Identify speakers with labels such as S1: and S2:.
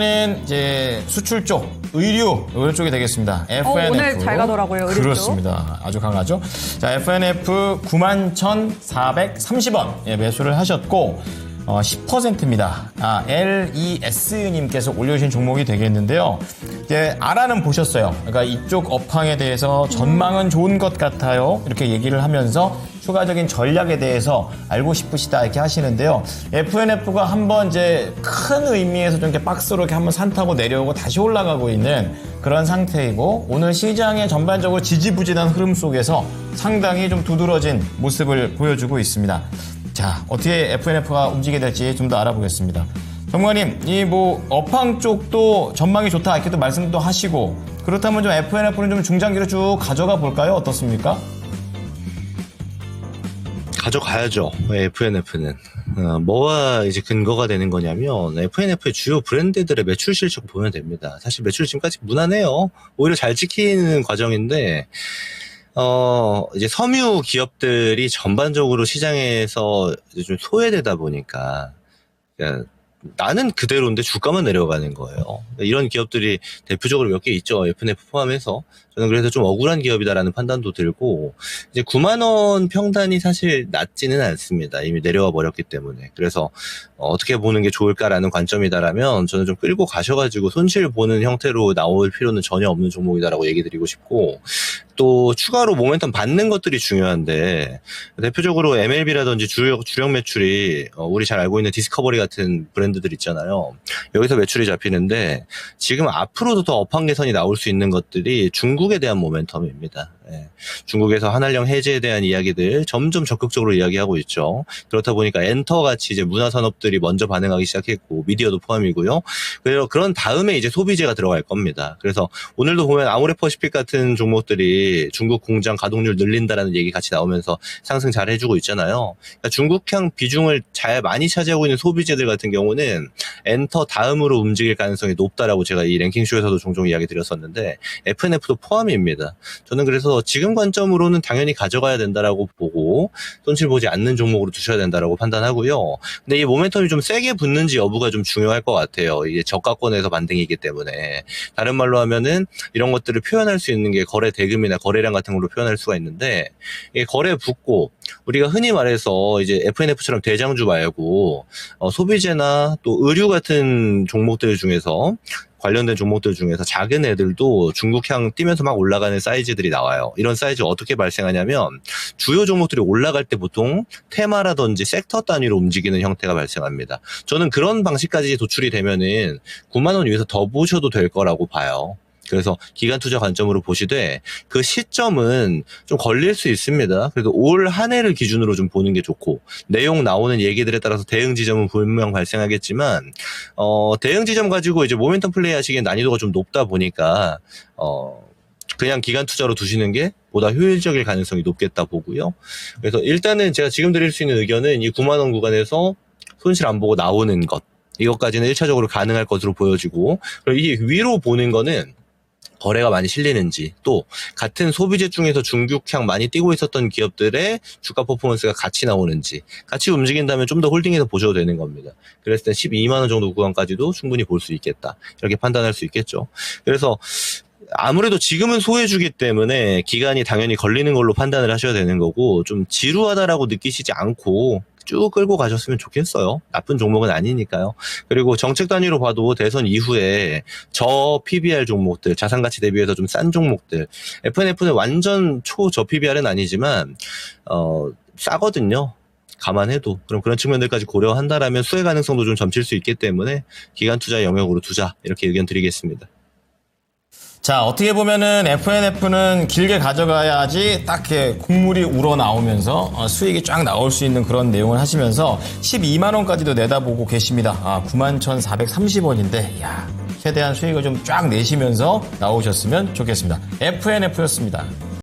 S1: 는 이제 수출 쪽, 의류 이런 쪽이 되겠습니다. FNF.
S2: 오늘 잘 가더라고요, 의류 쪽.
S1: 그렇습니다. 아주 강하죠. 자, FNF 91,430원 매수를 하셨고 10%입니다. LES님께서 올려주신 종목이 되겠는데요. 이제 아라는 보셨어요. 그러니까 이쪽 업황에 대해서 전망은 좋은 것 같아요. 이렇게 얘기를 하면서 추가적인 전략에 대해서 알고 싶으시다 이렇게 하시는데요. FNF가 한번 이제 큰 의미에서 좀 이렇게 박스로 이렇게 한번 산타고 내려오고 다시 올라가고 있는 그런 상태이고, 오늘 시장의 전반적으로 지지부진한 흐름 속에서 상당히 좀 두드러진 모습을 보여주고 있습니다. 자, 어떻게 FNF가 움직이게 될지 좀 더 알아보겠습니다. 전문가님, 이 뭐 업황 쪽도 전망이 좋다 이렇게 또 말씀도 하시고, 그렇다면 좀 FNF는 좀 중장기로 쭉 가져가 볼까요? 어떻습니까?
S3: 가져가야죠. FNF는. 뭐가 이제 근거가 되는 거냐면, FNF의 주요 브랜드들의 매출 실적 보면 됩니다. 사실 매출 지금까지 무난해요. 오히려 잘 지키는 과정인데, 이제 섬유 기업들이 전반적으로 시장에서 이제 좀 소외되다 보니까, 그러니까 나는 그대로인데 주가만 내려가는 거예요. 이런 기업들이 대표적으로 몇 개 있죠. FNF 포함해서. 저는 그래서 좀 억울한 기업이다라는 판단도 들고, 이제 9만 원 평단이 사실 낮지는 않습니다. 이미 내려와 버렸기 때문에. 그래서 어떻게 보는 게 좋을까라는 관점이다라면 저는 좀 끌고 가셔가지고 손실 보는 형태로 나올 필요는 전혀 없는 종목이다라고 얘기 드리고 싶고, 또 추가로 모멘텀 받는 것들이 중요한데, 대표적으로 MLB라든지 주력 매출이 우리 잘 알고 있는 디스커버리 같은 브랜드들 있잖아요. 여기서 매출이 잡히는데, 지금 앞으로도 더 업황 개선이 나올 수 있는 것들이 중국에 대한 모멘텀입니다. 중국에서 한한령 해제에 대한 이야기들 점점 적극적으로 이야기하고 있죠. 그렇다 보니까 엔터같이 이제 문화산업들이 먼저 반응하기 시작했고, 미디어도 포함이고요. 그래서 그런 다음에 이제 소비재가 들어갈 겁니다. 그래서 오늘도 보면 아모레퍼시픽 같은 종목들이 중국 공장 가동률 늘린다라는 얘기 같이 나오면서 상승 잘 해주고 있잖아요. 그러니까 중국향 비중을 잘 많이 차지하고 있는 소비재들 같은 경우는 엔터 다음으로 움직일 가능성이 높다라고 제가 이 랭킹쇼에서도 종종 이야기 드렸었는데, FNF도 포함입니다. 저는 그래서 지금 관점으로는 당연히 가져가야 된다라고 보고, 손실 보지 않는 종목으로 두셔야 된다라고 판단하고요. 근데 이 모멘텀이 좀 세게 붙는지 여부가 좀 중요할 것 같아요. 이게 저가권에서 반등이기 때문에. 다른 말로 하면은 이런 것들을 표현할 수 있는 게 거래 대금이나 거래량 같은 걸로 표현할 수가 있는데, 이게 거래 붙고 우리가 흔히 말해서 이제 FNF처럼 대장주 말고 소비재나 또 의류 같은 종목들 중에서, 관련된 종목들 중에서 작은 애들도 중국향 뛰면서 막 올라가는 사이즈들이 나와요. 이런 사이즈 어떻게 발생하냐면, 주요 종목들이 올라갈 때 보통 테마라든지 섹터 단위로 움직이는 형태가 발생합니다. 저는 그런 방식까지 도출이 되면은 9만 원 위에서 더 보셔도 될 거라고 봐요. 그래서 기간 투자 관점으로 보시되, 그 시점은 좀 걸릴 수 있습니다. 그래도 올 한 해를 기준으로 좀 보는 게 좋고, 내용 나오는 얘기들에 따라서 대응 지점은 분명 발생하겠지만, 대응 지점 가지고 이제 모멘텀 플레이 하시기엔 난이도가 좀 높다 보니까, 그냥 기간 투자로 두시는 게 보다 효율적일 가능성이 높겠다 보고요. 그래서 일단은 제가 지금 드릴 수 있는 의견은 이 9만 원 구간에서 손실 안 보고 나오는 것, 이것까지는 1차적으로 가능할 것으로 보여지고, 그리고 이 위로 보는 거는 거래가 많이 실리는지, 또 같은 소비재 중에서 중국향 많이 뛰고 있었던 기업들의 주가 퍼포먼스가 같이 나오는지, 같이 움직인다면 좀 더 홀딩해서 보셔도 되는 겁니다. 그랬을 땐 12만 원 정도 구간까지도 충분히 볼 수 있겠다, 이렇게 판단할 수 있겠죠. 그래서 아무래도 지금은 소외주기 때문에 기간이 당연히 걸리는 걸로 판단을 하셔야 되는 거고, 좀 지루하다라고 느끼시지 않고 쭉 끌고 가셨으면 좋겠어요. 나쁜 종목은 아니니까요. 그리고 정책 단위로 봐도 대선 이후에 저 PBR 종목들, 자산가치 대비해서 좀 싼 종목들, FNF는 완전 저 PBR은 아니지만 싸거든요. 감안해도. 그럼 그런 측면들까지 고려한다라면 수혜 가능성도 좀 점칠 수 있기 때문에 기간 투자 영역으로 두자, 이렇게 의견 드리겠습니다.
S1: 자, 어떻게 보면은 FNF는 길게 가져가야지 딱 이렇게 국물이 우러나오면서 수익이 쫙 나올 수 있는 그런 내용을 하시면서 12만 원까지도 내다보고 계십니다. 91,430원인데, 야, 최대한 수익을 좀 쫙 내시면서 나오셨으면 좋겠습니다. FNF였습니다.